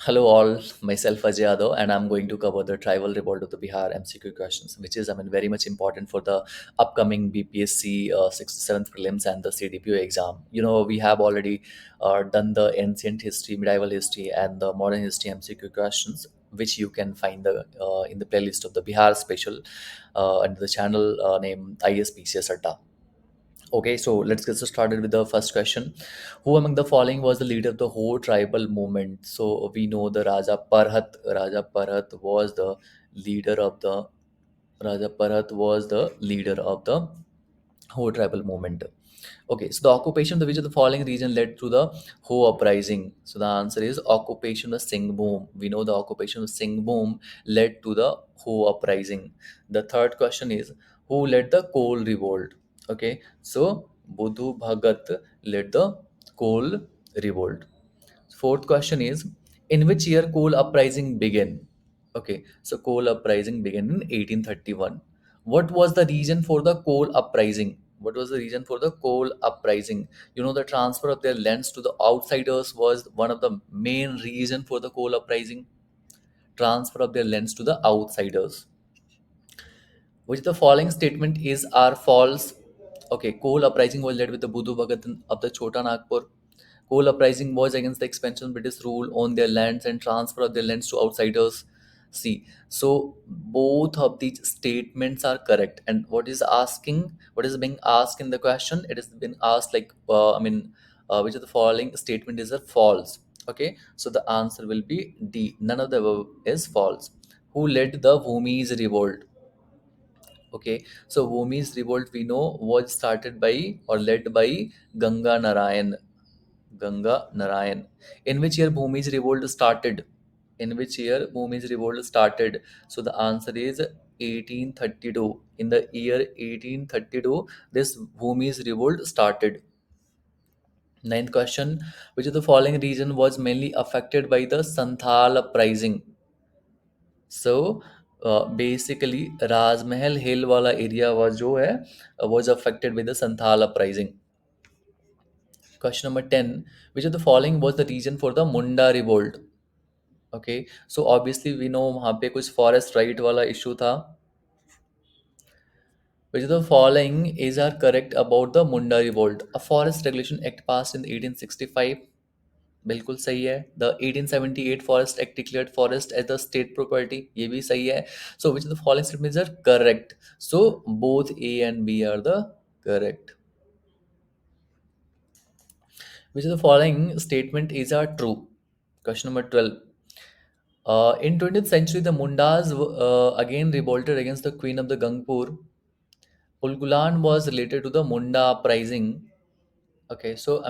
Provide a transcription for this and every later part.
Hello all, myself Ajay Yadav, and I'm going to cover the tribal revolt of the Bihar MCQ questions, which is, very much important for the upcoming BPSC 6th, 7th prelims and the CDPO exam. We have already done the ancient history, medieval history, and the modern history MCQ questions, which you can find in the playlist of the Bihar special under the channel named ISPCS Adda. Okay, so let's get started with the first question. Who among the following was the leader of the whole tribal movement? So we know the Raja Parhat. Leader of the Raja Parhat was the leader of the whole tribal movement. Okay, so the occupation of the which of the following region led to the Ho uprising? So the answer is occupation of Singhbhum. We know the occupation of Singhbhum led to the Ho uprising. The third question is who led the coal revolt? Okay, so Budhu Bhagat led the coal revolt. Fourth question is in which year coal uprising began? Okay, so coal uprising began in 1831. What was the reason for the coal uprising? What was the reason for the coal uprising? The transfer of their lands to the outsiders was one of the main reason for the coal uprising. Transfer of their lands to the outsiders. Which the following statement is are false? Okay, coal uprising was led with the Buddhu Bhagat of the Chota Nagpur. Coal uprising was against the expansion of British rule on their lands and transfer of their lands to outsiders. See, so both of these statements are correct. And what is being asked in the question? It has been asked like, which of the following statement is a false? Okay, so the answer will be D. None of the above is false. Who led the Bhumi's revolt? Okay, so Bhumi's revolt we know was started by or led by Ganga Narayan. Ganga Narayan. In which year Bhumi's revolt started? In which year Bhumi's revolt started? So the answer is 1832. In the year 1832, this Bhumi's revolt started. Ninth question: which of the following region was mainly affected by the Santhal uprising? So basically, Rajmahal Hill वाला area was affected by the Santhal uprising. Question number 10. Which of the following was the reason for the Munda revolt? Okay, so obviously we know वहाँ पे कुछ forest right वाला issue था. Which of the following is are correct about the Munda revolt? A forest regulation act passed in 1865. बिल्कुल सही है. The 1878 Forest Act declared forest as the state property. ये भी सही है. So which of the following statements are correct? So both A and B are the correct. Which of the following statement is are true? Question number 12. In 20th century, the Mundas again revolted against the queen of the Gangpur. Ulgulan was related to the Munda uprising. Okay, so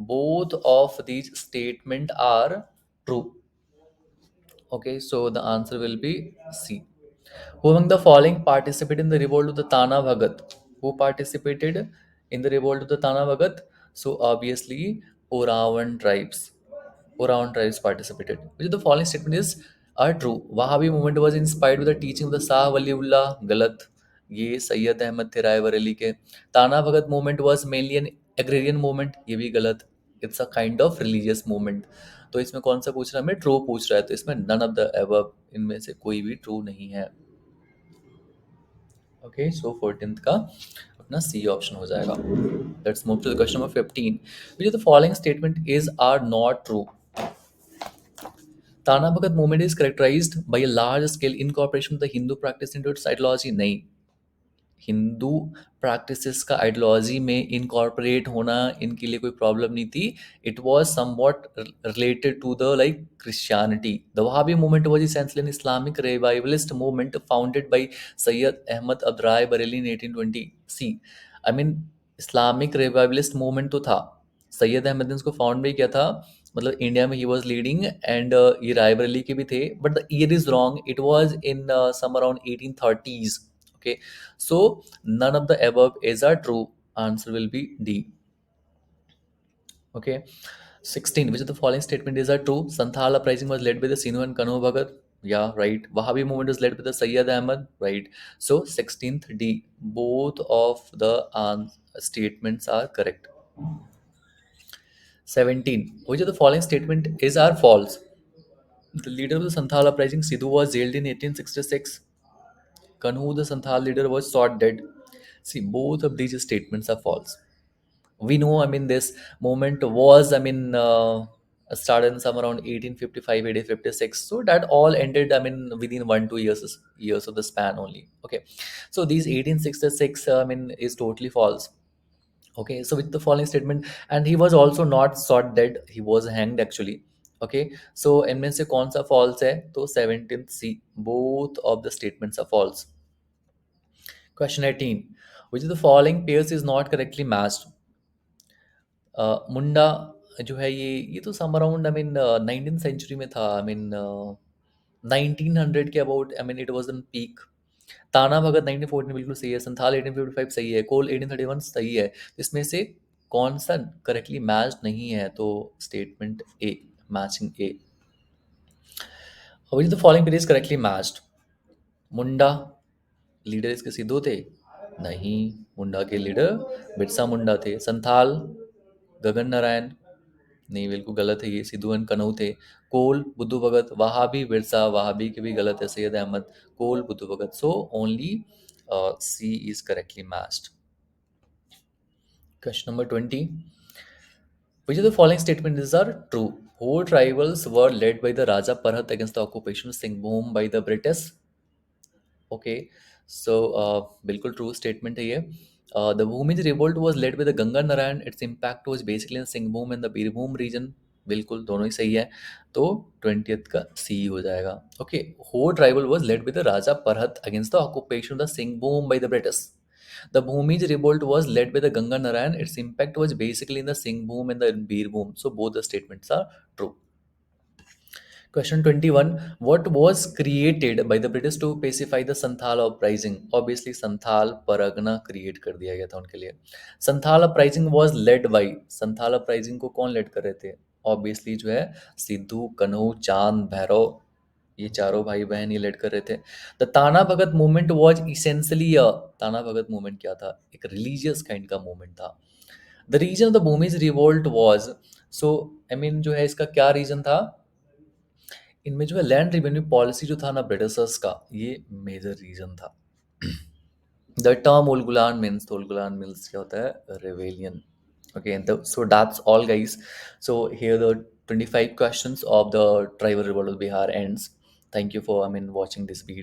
both of these statements are true. Okay, so the answer will be C. Who among the following participated in the revolt of the Tana Bhagat? Who participated in the revolt of the Tana Bhagat? So obviously, Oravan tribes. Oravan tribes participated. Which of the following statement is are true? Wahhabi movement was inspired with the teaching of the Shah Waliullah. Galat. ये सैयद अहमद थे रायबरेली के. Tana Bhagat movement was mainly an agrarian movement. ये भी गलत. It's a kind of religious movement. तो इसमें कौन सा पूछ रहा है? हमें ट्रू पूछ रहा है, तो इसमें नन ऑफ द एबव, इनमें से कोई भी ट्रू नहीं है. ओके, सो 14th का अपना सी ऑप्शन हो जाएगा. Let's move to the question number 15. Which of the following statement is are not true? Tana Bhagat movement is characterized by a large scale incorporation of the Hindu practice into its ideology. नहीं, Hindu practices का ideology में incorporate होना इनके लिए कोई problem नहीं थी. It was somewhat related to the like Christianity. The Wahhabi movement was essentially an Islamic revivalist movement founded by Sayyid Ahmad Abdrai Bareli in 1820. See, Islamic revivalist movement तो था. सैयद अहमद ने उसको फाउंड भी किया था. मतलब इंडिया में ही वाज लीडिंग एंड ये रायबरेली के भी थे. But the year is wrong. It was in some around 1830s. Okay, so none of the above is a true. Answer will be D. Okay, 16. Which of the following statement is a true? Santhal uprising was led by the Sinu and Kanu Bhagat. Yeah, right. Wahhabi movement was led by the Sayyid Ahmad. Right. So 16th D. Both of the statements are correct. 17. Which of the following statement is are false? The leader of the Santhal uprising, Sidhu, was jailed in 1866. Kanhu, the Santhal leader, was shot dead. See, both of these statements are false. We know, I mean, this movement was, I mean, started in some around 1855, 1856. So that all ended, I mean, within 1 2 years of the span only. Okay, so these 1866, I mean, is totally false. Okay, so with the following statement, and he was also not shot dead, he was hanged actually. Okay, so इनमें से कौन सा false है? तो 17th C, both of the statements are false. Question 18, which of the following pairs is not correctly matched? मुंडा जो है, ये तो some around, I mean, 19th century में था, आई मीन 1900 के about, I mean it was in peak. Tana Bhagat 1914 बिल्कुल सही है, संथाल 1855 सही है, कोल 1831 सही है. इसमें से कौन सा करेक्टली मैच नहीं है? तो statement A, matching A. Which the following pair is correctly matched? Munda leader इसके सिद्धू थे? नहीं, मुंडा के लीडर बिरसा मुंडा थे. संथाल गगन नारायण? नहीं, बिल्कुल गलत है ये, सिद्धू एंड कनऊ थे. कोल बुद्धू भगत. वहाबी बिरसा, वहाबी के भी गलत है, Syed Ahmad. Kol Buddhu Bhagat. So only C is correctly matched. Question number 20. Which of the following statements are true? Whole tribals were led by the Raja Parhat against the occupation of Singhbhum by the British. Okay, so बिल्कुल true statement है ये. The Bhumij revolt was led by the Ganga Narayan. Its impact was basically in Singhbhum and the Birbhum region. बिल्कुल दोनों ही सही है. तो 20th का सी हो जाएगा. Okay, whole tribal was led by the Raja Parhat against the occupation of the Singhbhum by the British. The Bhumij revolt was led by the Ganga Narayan. Its impact was basically in the Singhbhum and the Birbhum. So both the statements are true. Question 21. What was created by the British to pacify the Santhal uprising? Obviously, Santhal Paragana create कर दिया गया था उनके लिए. Santhal uprising was led by. Santhal uprising को कौन lead कर रहे थे? Obviously जो है सिद्धू, कन्हू, चांद, भैरव, ये चारों भाई बहन ये lead कर रहे थे. The ताना भगत movement was essentially a. ताना भगत movement क्या था? एक religious kind का movement था. The reason of the Bhumi's revolt was, so I mean जो है इसका क्या reason था? इनमें जो है लैंड रेवेन्यू पॉलिसी जो था ना ब्रिटिशर्स का, ये मेजर रीजन था. द टर्म उलगुलान मीन्स क्या होता है? Rebellion. Okay, so that's all guys. So here the 25 questions of the tribal revolt of Bihar ends. Thank you for, I mean, watching this video.